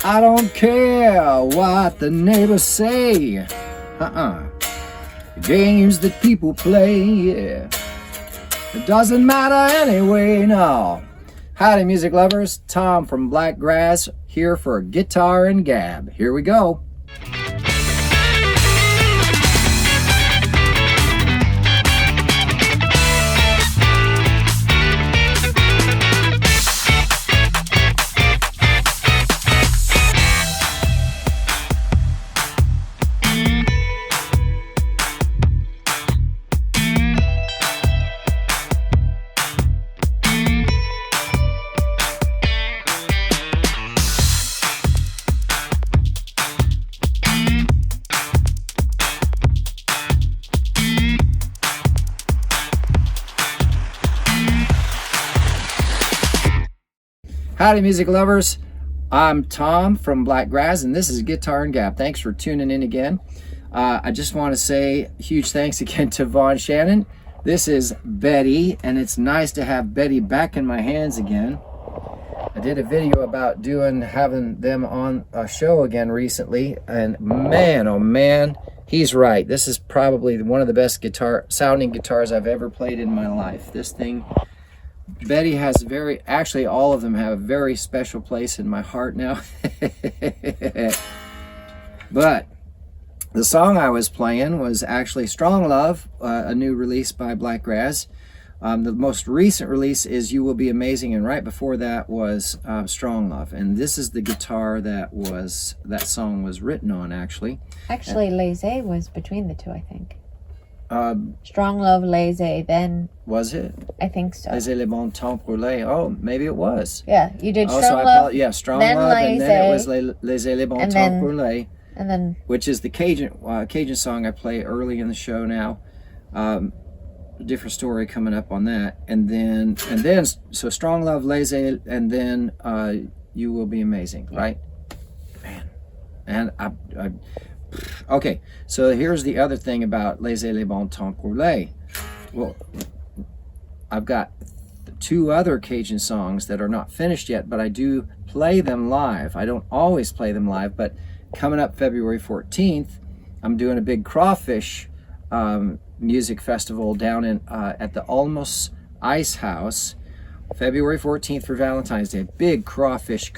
I don't care what the neighbors say. Games that people play, yeah. It doesn't matter anyway, no. Howdy, music lovers. Tom from Blakgraz here for Guitar and Gab. Here we go. Howdy, music lovers. I'm Tom from Blakgraz, and this is Guitar and Gap. Thanks for tuning in again. I just want to say huge thanks again to Vaughn Shannon. This is Betty, and it's nice to have Betty back in my hands again. I did a video about having them on a show again recently, and man, oh man, he's right. This is probably one of the best sounding guitars I've ever played in my life. This thing, Betty has actually all of them have a very special place in my heart now. But the song I was playing was actually Strong Love, a new release by Blakgraz. The most recent release is You Will Be Amazing, and right before that was Strong Love. And this is the guitar that song was written on, actually. Actually, Laissez was between the two, I think. Strong Love, Laissez, then... Was it? I think so. Laissez les bons temps brûlés. Oh, maybe it was. Yeah, you did Strong Love, yeah, Strong Love, and then it was Laissez les bons temps brûlés. And then... Which is the Cajun song I play early in the show now. Different story coming up on that. And then, so Strong Love, Laissez, and then You Will Be Amazing, right? Man. And okay, so here's the other thing about Laissez les bons temps brûlés. Well, I've got two other Cajun songs that are not finished yet, but I do play them live. I don't always play them live, but coming up February 14th, I'm doing a big Crawfish music festival down at the Olmos Icehouse, February 14th for Valentine's Day. Big crawfish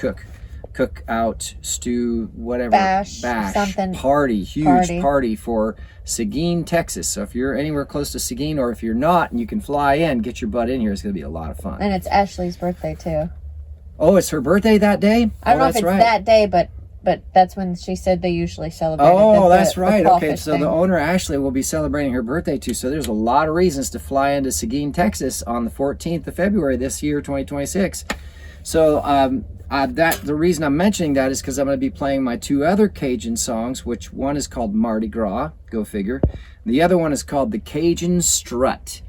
cookout, stew, whatever, bash something, huge party for Seguin, Texas. So if you're anywhere close to Seguin, or if you're not and you can fly in, get your butt in here. It's going to be a lot of fun. And it's Ashley's birthday too. Oh, it's her birthday that day? I don't know if it's that day, but that's when she said they usually celebrate. Oh, that's right. Okay, so the owner, Ashley, will be celebrating her birthday too. So there's a lot of reasons to fly into Seguin, Texas on the 14th of February this year, 2026. So the reason I'm mentioning that is because I'm going to be playing my two other Cajun songs, which one is called Mardi Gras, go figure. The other one is called the Cajun Strut.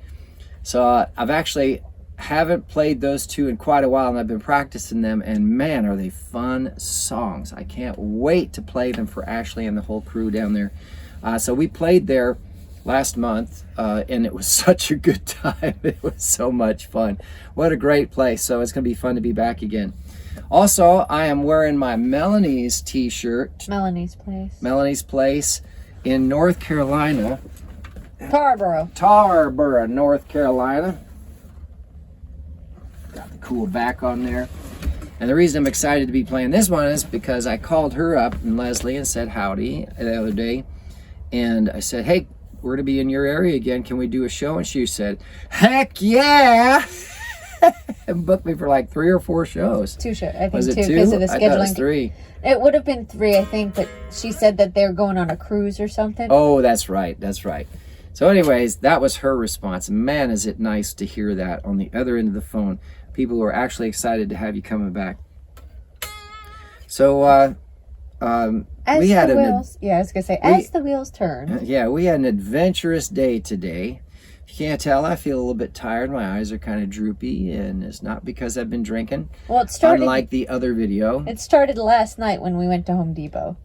So I've actually haven't played those two in quite a while, and I've been practicing them, and man, are they fun songs. I can't wait to play them for Ashley and the whole crew down there. So we played there last month, and it was such a good time. It was so much fun. What a great place. So it's going to be fun to be back again. Also, I am wearing my Melanie's t-shirt. Melanie's Place in North Carolina. Tarboro, North Carolina. Got the cool back on there. And the reason I'm excited to be playing this one is because I called her up, and Leslie, and said howdy the other day. And I said, hey, we're going to be in your area again. Can we do a show? And she said, heck yeah. And booked me for like 3 or 4 shows. 2 shows. I think was it 2 because of the scheduling. I thought it was 3. It would have been 3, I think, but she said that they're going on a cruise or something. Oh, that's right. So anyways, that was her response. Man, is it nice to hear that on the other end of the phone. People who are actually excited to have you coming back. So we had the wheels turn. Yeah, we had an adventurous day today. If you can't tell, I feel a little bit tired. My eyes are kind of droopy, and it's not because I've been drinking. Well, it started... Unlike the other video. It started last night when we went to Home Depot.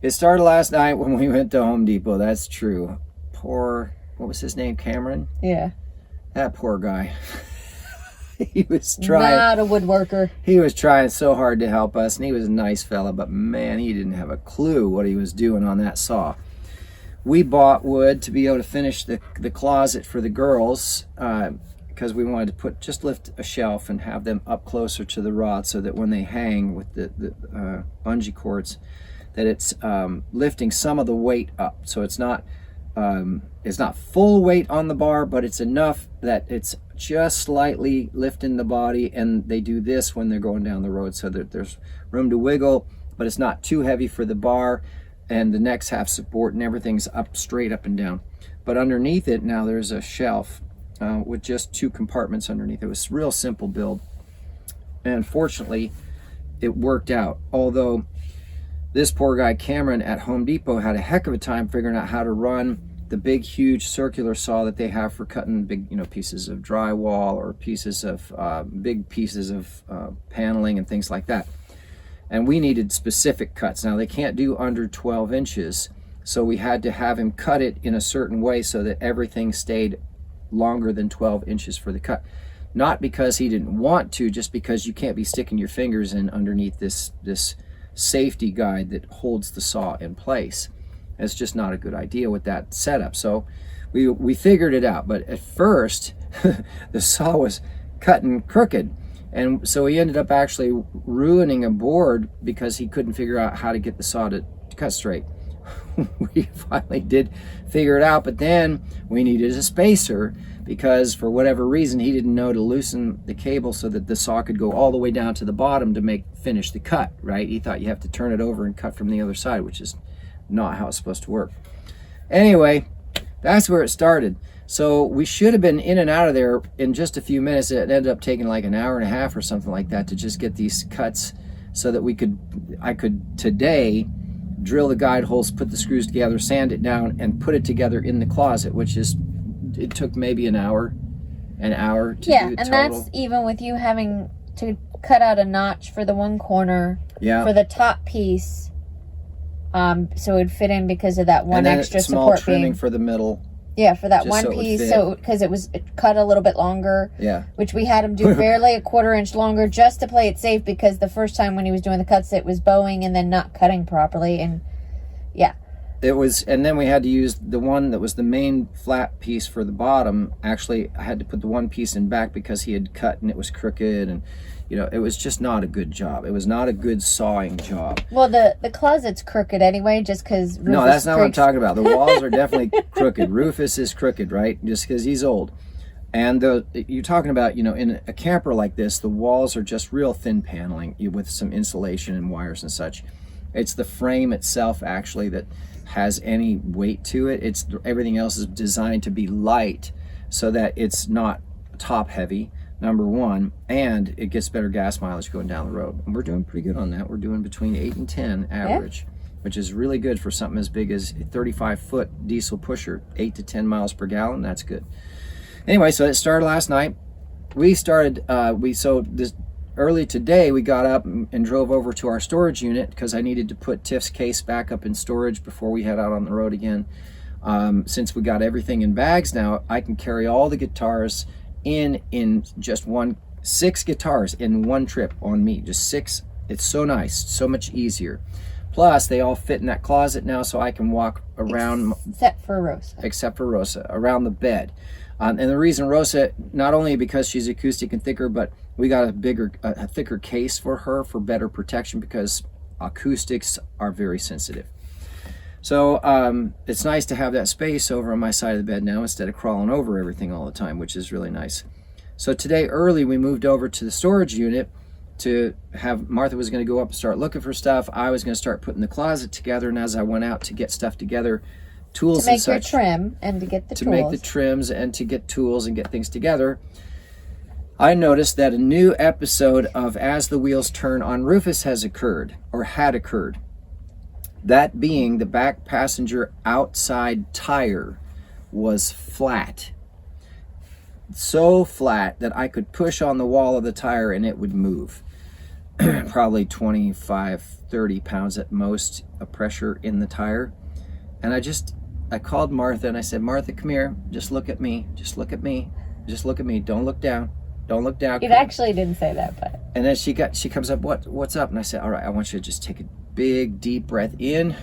That's true. Poor, what was his name, Cameron? Yeah. That poor guy. He was trying. Not a woodworker. He was trying so hard to help us, and he was a nice fella, but man, he didn't have a clue what he was doing on that saw. We bought wood to be able to finish the closet for the girls, because we wanted to lift a shelf and have them up closer to the rod, so that when they hang with the bungee cords, that it's lifting some of the weight up. So it's not full weight on the bar, but it's enough that it's just slightly lifting the body. And they do this when they're going down the road, so that there's room to wiggle, but it's not too heavy for the bar, and the necks have support and everything's up straight up and down. But underneath it now there's a shelf with just 2 compartments underneath. It was a real simple build, and fortunately it worked out. Although this poor guy Cameron at Home Depot had a heck of a time figuring out how to run the big huge circular saw that they have for cutting big pieces of drywall, or pieces of big pieces of paneling and things like that. And we needed specific cuts. Now they can't do under 12 inches, so we had to have him cut it in a certain way so that everything stayed longer than 12 inches for the cut. Not because he didn't want to, just because you can't be sticking your fingers in underneath this safety guide that holds the saw in place. It's just not a good idea with that setup. So we figured it out, but at first the saw was cutting crooked. And so he ended up actually ruining a board because he couldn't figure out how to get the saw to cut straight. We finally did figure it out, but then we needed a spacer because for whatever reason he didn't know to loosen the cable so that the saw could go all the way down to the bottom to finish the cut, right? He thought you have to turn it over and cut from the other side, which is not how it's supposed to work. Anyway, that's where it started. So we should have been in and out of there in just a few minutes. It ended up taking like an hour and a half or something like that to just get these cuts so that I could today drill the guide holes, put the screws together, sand it down, and put it together in the closet, it took maybe an hour to do and total. That's even with you having to cut out a notch for the one corner, for the top piece, so it would fit in because of that one extra small support trimming beam. For the middle. Yeah, for that just one so piece, so because it was cut a little bit longer. Yeah. Which we had him do barely a 1/4 inch longer just to play it safe, because the first time when he was doing the cuts, it was bowing and then not cutting properly, and yeah. It was, and then we had to use the one that was the main flat piece for the bottom. Actually, I had to put the one piece in back because he had cut and it was crooked, and it was just not a good job. It was not a good sawing job. Well, the closet's crooked anyway, just because No, that's not what I'm talking about. The walls are definitely crooked. Rufus is crooked, right? Just because he's old. And you're talking about, in a camper like this, the walls are just real thin paneling with some insulation and wires and such. It's the frame itself, actually, that has any weight to it. Everything else is designed to be light so that it's not top heavy, number one, and it gets better gas mileage going down the road. And we're doing pretty good on that. We're doing between 8 and 10 average, which is really good for something as big as a 35-foot diesel pusher. 8 to 10 miles per gallon, that's good. Anyway, so it started last night. Early today, we got up and drove over to our storage unit because I needed to put Tiff's case back up in storage before we head out on the road again. Since we got everything in bags now, I can carry all the guitars in just 6 guitars in one trip on me. Just 6. It's so nice, so much easier. Plus, they all fit in that closet now, so I can walk around. Except for Rosa, around the bed. And the reason Rosa, not only because she's acoustic and thicker, but we got a thicker case for her for better protection because acoustics are very sensitive. So it's nice to have that space over on my side of the bed now instead of crawling over everything all the time, which is really nice. So today early we moved over to the storage unit to have, Martha was going to go up and start looking for stuff. I was going to start putting the closet together, and as I went out to get stuff together, tools and such. To make your trim and to get the tools. To make the trims and to get tools and get things together, I noticed that a new episode of As the Wheels Turn on Rufus has occurred, or had occurred. That being the back passenger outside tire was flat. So flat that I could push on the wall of the tire and it would move. Probably 25, 30 pounds at most of pressure in the tire. And I called Martha and I said, Martha, come here. Just look at me. Just look at me. Just look at me. Don't look down. Don't look down. It actually didn't say that, but. And then she comes up, what's up? And I said, all right, I want you to just take a big, deep breath in.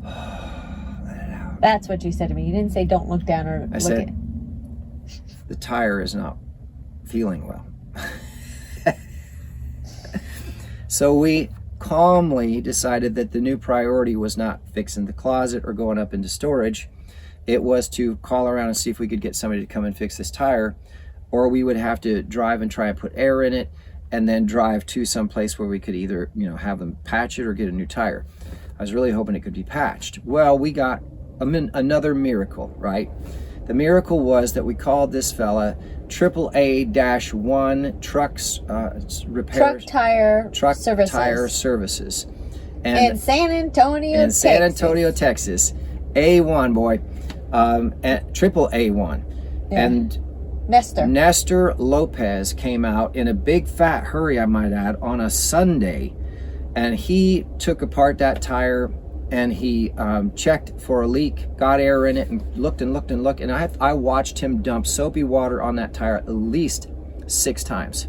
Let it out. That's what you said to me. You didn't say don't look down or I said, the tire is not feeling well. So we calmly decided that the new priority was not fixing the closet or going up into storage. It was to call around and see if we could get somebody to come and fix this tire, or we would have to drive and try and put air in it and then drive to some place where we could either, have them patch it or get a new tire. I was really hoping it could be patched. Well, we got another miracle, right? The miracle was that we called this fella AAA-1 trucks repairs. Truck tire services. And in San Antonio, Texas. A1, boy. Triple A1. Yeah. And Nestor Lopez came out in a big fat hurry, I might add, on a Sunday. And he took apart that tire and he checked for a leak, got air in it, and looked. And I watched him dump soapy water on that tire at least 6 times.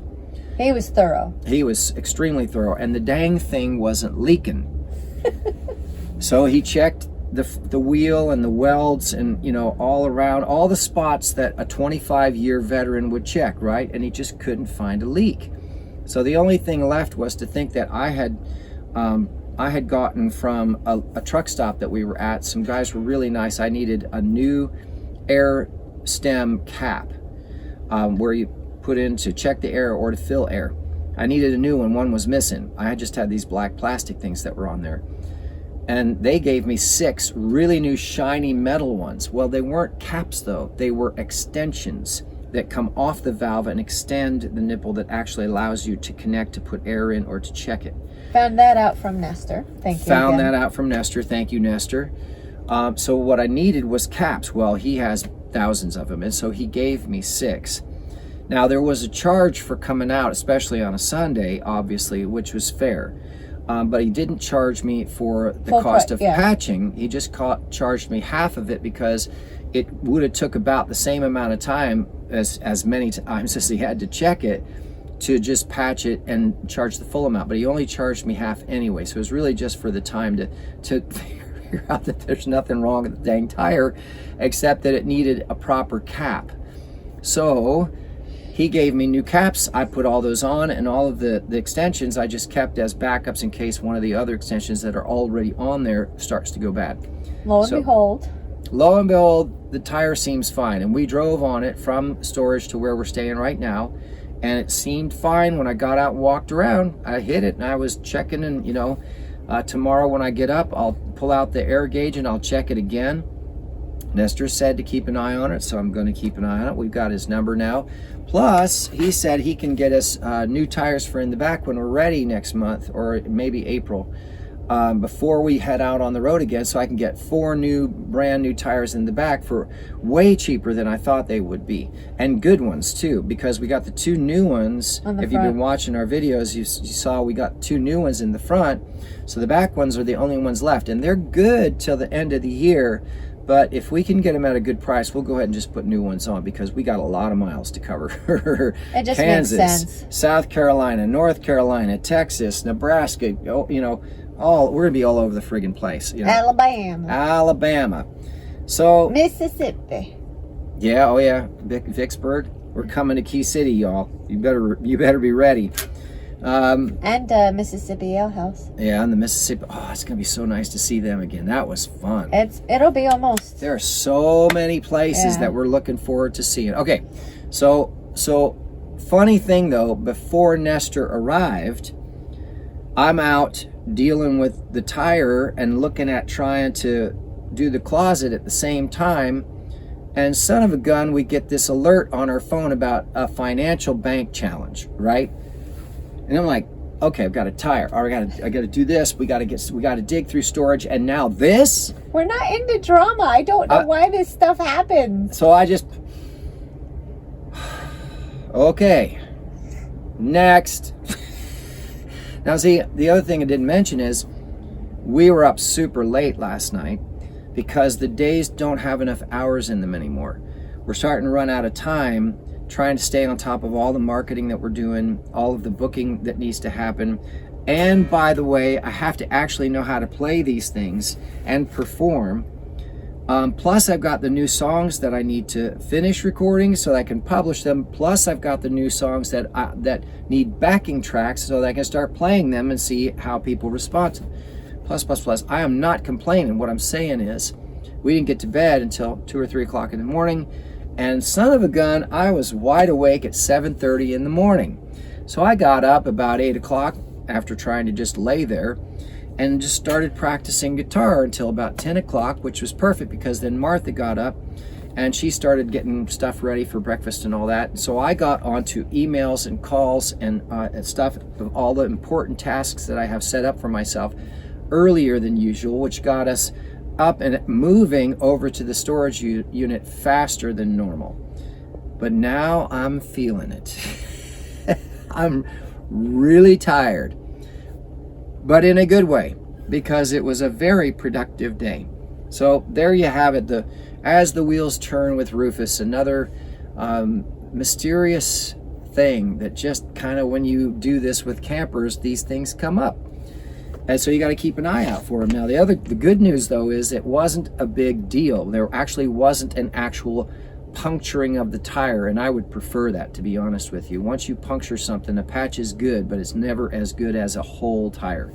He was thorough. He was extremely thorough, and the dang thing wasn't leaking. So he checked the wheel and the welds and, all around, all the spots that a 25-year veteran would check, right? And he just couldn't find a leak. So the only thing left was to think that I had gotten from a truck stop that we were at. Some guys were really nice. I needed a new air stem cap where you put in to check the air or to fill air. I needed a new one. One was missing. I had just had these black plastic things that were on there. And they gave me 6 really new shiny metal ones. Well, they weren't caps though. They were extensions that come off the valve and extend the nipple that actually allows you to connect to put air in or to check it. Found that out from Nestor. Thank you. Found that out from Nestor. Thank you, Nestor. So what I needed was caps. Well, he has thousands of them, and so he gave me 6. Now, there was a charge for coming out, especially on a Sunday, obviously, which was fair. But he didn't charge me for the cost of patching. He just charged me half of it because it would have took about the same amount of time as many times as he had to check it to just patch it and charge the full amount. But he only charged me half anyway. So it was really just for the time to figure out that there's nothing wrong with the dang tire except that it needed a proper cap. So he gave me new caps. I put all those on, and all of the extensions I just kept as backups in case one of the other extensions that are already on there starts to go bad. Lo and behold, the tire seems fine. And we drove on it from storage to where we're staying right now, and it seemed fine. When I got out and walked around, I hit it, and I was checking, and tomorrow when I get up, I'll pull out the air gauge and I'll check it again. Nestor said to keep an eye on it, so I'm going to keep an eye on it. We've got his number now. Plus, he said he can get us new tires for in the back when we're ready next month, or maybe April, before we head out on the road again, so I can get 4 brand new tires in the back for way cheaper than I thought they would be. And good ones, too, because we got the 2 new ones. If you've been watching our videos, you saw we got 2 new ones in the front. So the back ones are the only ones left, and they're good till the end of the year. But if we can get them at a good price, we'll go ahead and just put new ones on because we got a lot of miles to cover. It just Kansas, makes sense. South Carolina, North Carolina, Texas, Nebraska, we're going to be all over the friggin' place. Alabama. So Mississippi. Yeah, oh yeah, Vicksburg. We're coming to Key City, y'all. You better be ready. And Mississippi Ale House. Yeah, and the Mississippi. Oh, it's gonna be so nice to see them again. That was fun. It'll be almost. There are so many places that we're looking forward to seeing. Okay, so funny thing though, before Nestor arrived, I'm out dealing with the tire and looking at trying to do the closet at the same time. And son of a gun, we get this alert on our phone about a financial bank challenge, right? And I'm like, okay, I've got a tire. I got to do this. We got to dig through storage, and now this. We're not into drama. I don't know why this stuff happens. So I just, okay, next. Now, see, the other thing I didn't mention is we were up super late last night because the days don't have enough hours in them anymore. We're starting to run out of time trying to stay on top of all the marketing that we're doing, all of the booking that needs to happen. And by the way, I have to actually know how to play these things and perform. Plus I've got the new songs that I need to finish recording so that I can publish them. Plus I've got the new songs that need backing tracks so that I can start playing them and see how people respond. Plus. I am not complaining. What I'm saying is, we didn't get to bed until 2 or 3 o'clock in the morning, and son of a gun, I was wide awake at 7:30 in the morning. So I got up about 8 o'clock after trying to just lay there and just started practicing guitar until about 10 o'clock, which was perfect because then Martha got up and she started getting stuff ready for breakfast and all that. And so I got onto emails and calls and stuff of all the important tasks that I have set up for myself earlier than usual, which got us up and moving over to the storage unit faster than normal. But now I'm feeling it. I'm really tired, but in a good way, because it was a very productive day. So there you have it, As the Wheels Turn with Rufus, another mysterious thing that just kind of, when you do this with campers, these things come up. And so you got to keep an eye out for them. Now, the good news, though, is it wasn't a big deal. There actually wasn't an actual puncturing of the tire, and I would prefer that, to be honest with you. Once you puncture something, a patch is good, but it's never as good as a whole tire.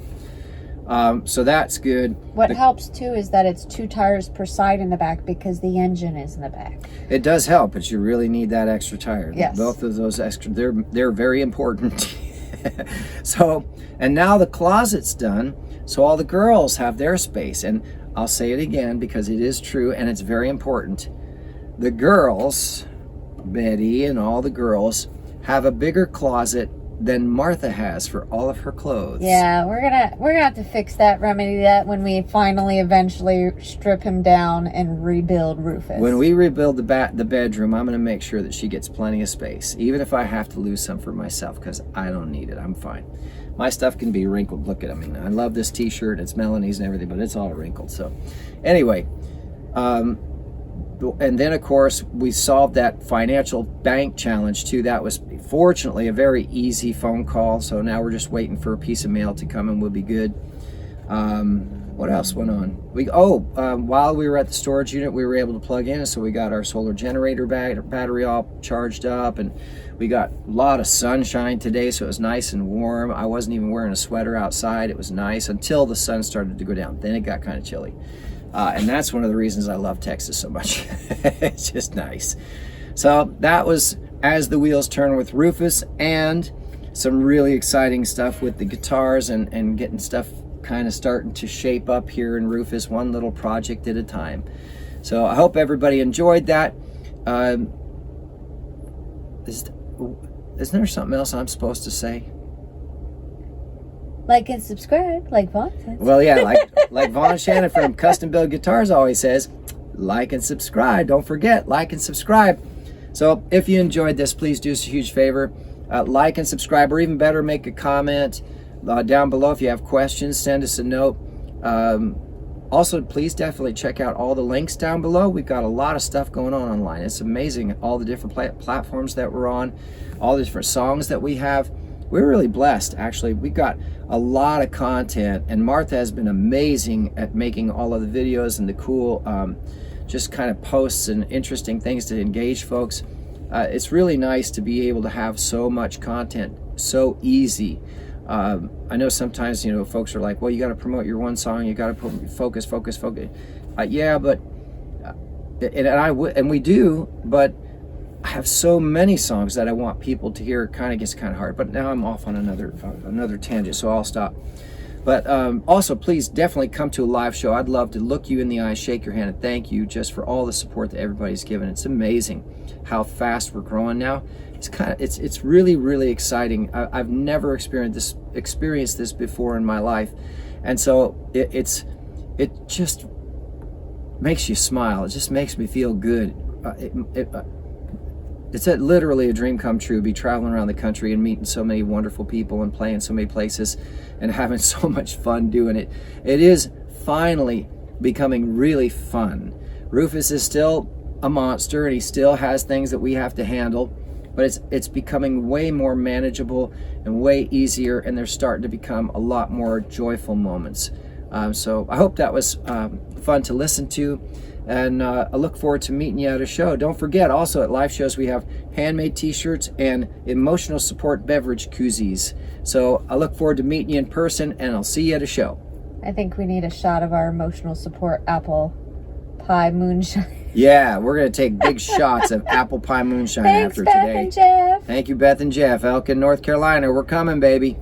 So that's good. What helps, too, is that it's 2 tires per side in the back because the engine is in the back. It does help, but you really need that extra tire. Yes. Both of those extra, they're very important. So, and now the closet's done, so all the girls have their space. And I'll say it again because it is true and it's very important. The girls, Betty and all the girls, have a bigger closet than Martha has for all of her clothes. Yeah, we're gonna have to fix that, remedy that when we finally eventually strip him down and rebuild Rufus. When we rebuild the bedroom, I'm gonna make sure that she gets plenty of space, even if I have to lose some for myself, because I don't need it. I'm fine. My stuff can be wrinkled. Look at it. I mean, I love this t-shirt. It's Melanie's and everything, but it's all wrinkled. So anyway, and then of course we solved that financial bank challenge too. That was fortunately a very easy phone call. So now we're just waiting for a piece of mail to come and we'll be good. What else went on? While we were at the storage unit, we were able to plug in, so we got our solar generator battery all charged up, and we got a lot of sunshine today, so it was nice and warm. I wasn't even wearing a sweater outside. It was nice until the sun started to go down. Then it got kind of chilly. And that's one of the reasons I love Texas so much. It's just nice. So that was As the Wheels Turn with Rufus, and some really exciting stuff with the guitars and getting stuff kind of starting to shape up here in Rufus, one little project at a time. So I hope everybody enjoyed that. Isn't there something else I'm supposed to say? Like and subscribe, like Vaughn says. Well, yeah, like Vaughn Shannon from Custom Build Guitars always says, like and subscribe. Don't forget, like and subscribe. So if you enjoyed this, please do us a huge favor. Like and subscribe, or even better, make a comment down below. If you have questions, send us a note. Also, please definitely check out all the links down below. We've got a lot of stuff going on online. It's amazing, all the different platforms that we're on, all the different songs that we have. We're really blessed, actually. We've got a lot of content, and Martha has been amazing at making all of the videos and the cool just kind of posts and interesting things to engage folks. It's really nice to be able to have so much content so easy. I know sometimes, folks are like, well, you got to promote your one song, you got to focus. Yeah, but and we do, but I have so many songs that I want people to hear. It kind of gets kind of hard. But now I'm off on another tangent, so I'll stop. But also, please definitely come to a live show. I'd love to look you in the eye, shake your hand, and thank you just for all the support that everybody's given. It's amazing how fast we're growing now. It's really, really exciting. I've never experienced this before in my life, and so it just makes you smile. It just makes me feel good. It's literally a dream come true, be traveling around the country and meeting so many wonderful people and playing so many places and having so much fun doing it. It is finally becoming really fun. Rufus is still a monster and he still has things that we have to handle, but it's becoming way more manageable and way easier, and they're starting to become a lot more joyful moments. So I hope that was fun to listen to, and I look forward to meeting you at a show. Don't forget, also at live shows we have handmade t-shirts and emotional support beverage koozies. So I look forward to meeting you in person, and I'll see you at a show. I think we need a shot of our emotional support apple pie moonshine. Yeah, we're going to take big shots of apple pie moonshine Thanks, after Beth today. and Jeff. Thank you, Beth and Jeff. Elkin, North Carolina, we're coming, baby.